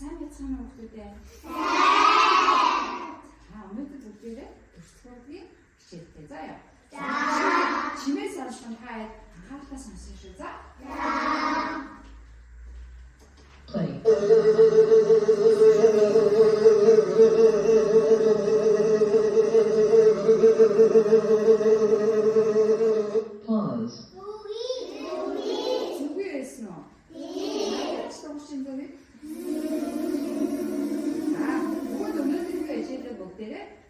сайн байцгаана уу хүүхдүүдээ? Өнөөдөр бүгдээрээ төрөлхтөгийн хичээлтэй. За яа. Чимээ сонссон та анхааралтай сонссон шүү. За. Pause. Зүгээрсэн үү?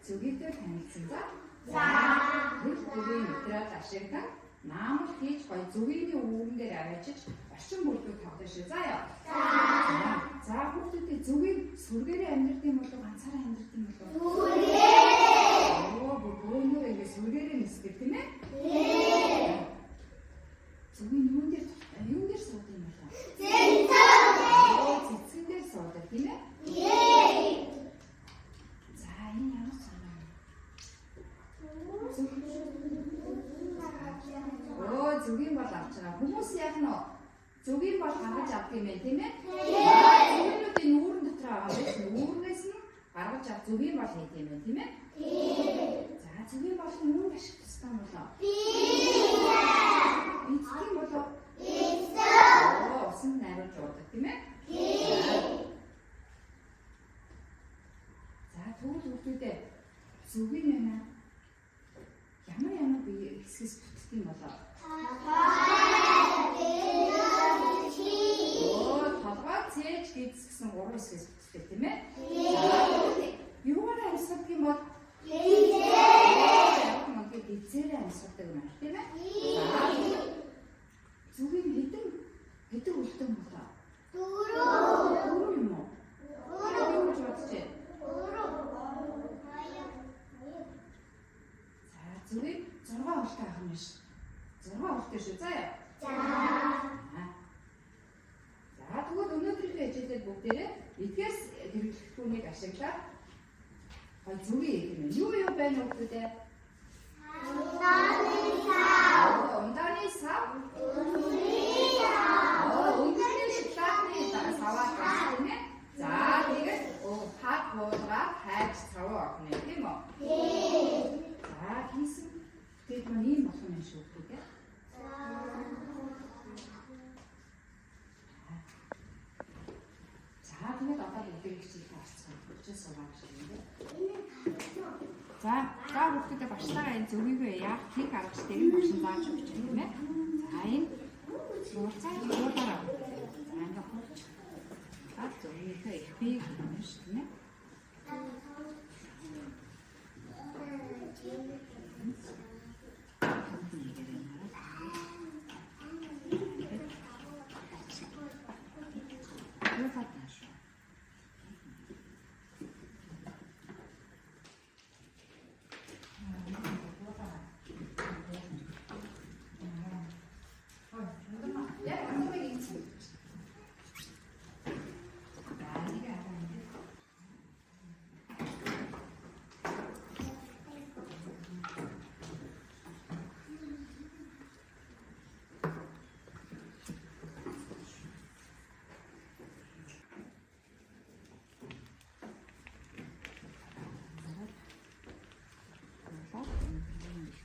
Зүгээрээ танилцсан. За. Бүх бүгийн материал ашиглан наамал хийж гоё зүгийн үүрэн дээр аваачиж орчин бүрдүүд тоглоно шүү. За яа. За хүүхдүүдээ зүгийн сүргээрээ амьдрэх юм бол ганцаараа амьдрэх юм бол сүргээрээ. Бүгөөнөө ингэ сүргээрээ нисдэг тийм ээ? Зүгийн юун дээр суудаг юм бол? Цэцэн дээр суудаг тийм ээ? За энэ ямар зүгийн бол авч байгаа. Хүмүүс яг нь зүгийн бол гаргаж авдаг юм байна тийм ээ? Зүгийнүүд энэ үүрэн дотор аваад байсан. Үүрнээс нь гаргаж авах зүгийн бол хийх юм байна тийм ээ? За зүгийн бол юунд ашиглах ёстой юм болоо? Эцэг юм болоо? Усан найруулж уудаг тийм ээ? За тэгвэл хүүхдүүдээ зүгийн байна. Ямар бие хэсгээс бүтдэг юм болоо? Толгой, цээж, гидс гэсэн 3 хэсгээс бүтдэг тийм ээ? Юугаар амьсгалдаг юм бол? Гидсээрээ амьсгалдаг юм байна тийм ээ? Зүгийн хэдэн үлдэн болоо? 4 юм уу? 4 гэж бодчих. Зүгийн 6 уралтай ах юм биш. 6 уралтай шүү. За яа. За тэгвэл өнөөдрийнхөө хичээлээр бүгдээрээ эдгээс хэрэглэхүүнийг ашиглаад гоё зүгийн хийх юм. Юу байна хүүхдүүдээ? Ундааны сав. Өнөөдрийн шоколадны саваа гэх юм. За тэгээд хат буулгаа хайж цаваа огно тийм үү? За хийсэн. Тэгэд маань ийм болох юм шүү дээ. За тэгээд одоо бүгдийг хичээлд орцгоо. Хичээл суугаад шүү дээ. За хүүхдүүдээ баштайгаа энэ зүгийгөө яах тийг аргачлалыг нь багш зааж өгч байна тийм ээ. За энэ суулцаа дуулаараа. За ингээ хурц. За зүгийгөө их бий юм шүү тийм ээ.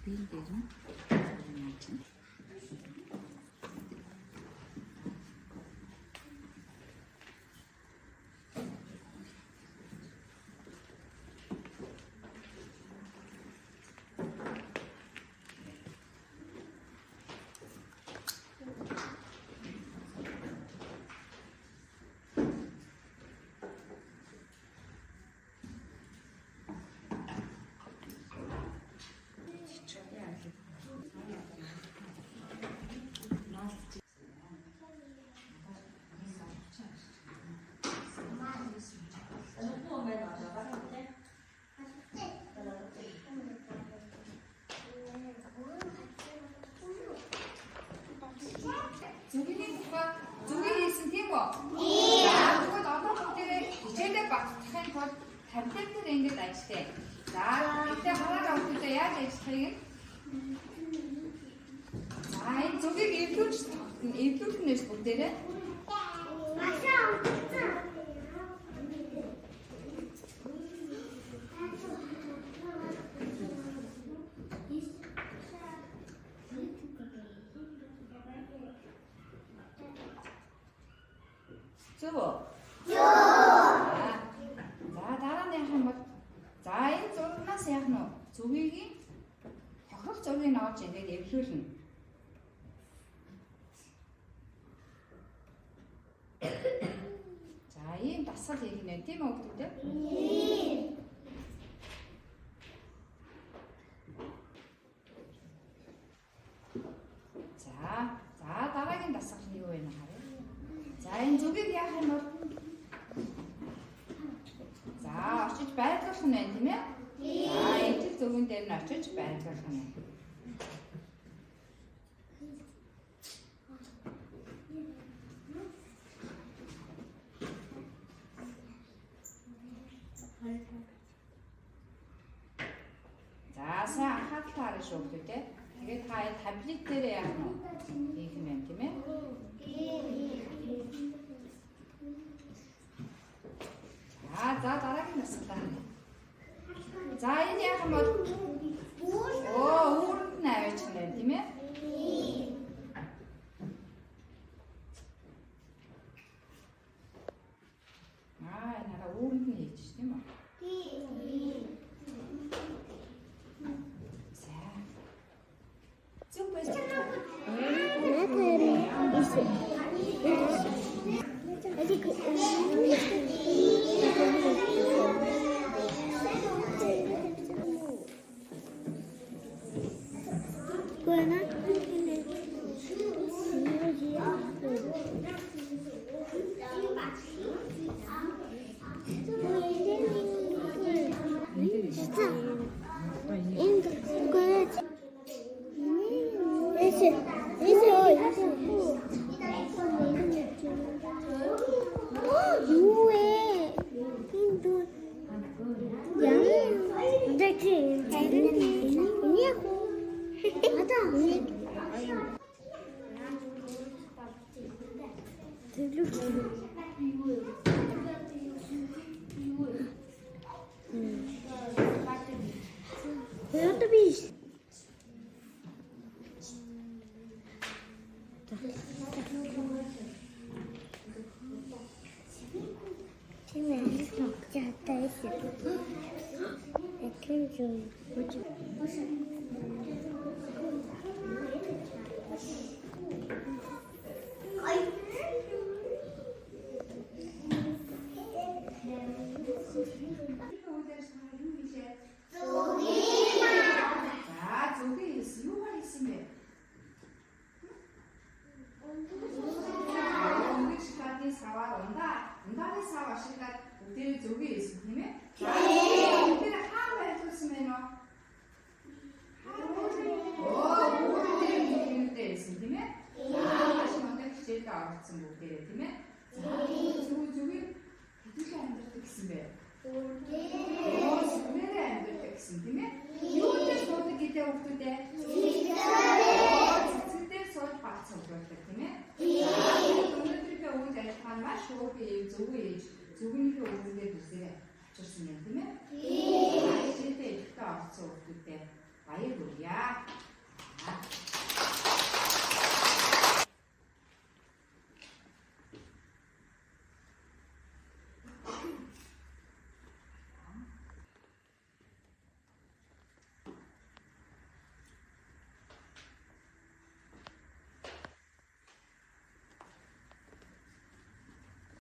Bin dedim. Зүгийн хийсэн тийм үү? Тэгвэл одоо бүгдээрээ хичээлээ багтахын тулд таблетээр ингэж ажиллая. За тэгтээ хараа бүгдээ яаж ажиллахыг энэ зүгийг эвлүүлнээс бүгдээрээ зөв үү? За дараа нь яах юм бол за энэ зурагнаас яах нь вэ? Зүгийн тохирох зургийг авч ингэж эвлүүлнэ. За ийм дасгал хийгнэ тийм үү хүүхдүүд? За дараагийн дасгал нь юу вэ харъя. За энэ зүгийг яах юм бол за очиж байрлуулах нь байна тийм ээ? За энэ зүгэн дээр нь очиж байрлуулах нь. За сайн анхаарал таарах шүү дээ. Тэгээд та таблет дээр яах нь хийх юм байна тийм ээ? За дараагийн настай. За энэ яах юм бол үүрэнд нь аваачих нь байна тийм ээ? Нараа үүрэнд нь хийж тийм үү? Зүгнийхээ үүргээр үсээ авчирсан юм тийм ээ? Жишээлбэл ихтэй орцсон хүүхдүүдэд баяр хүргье.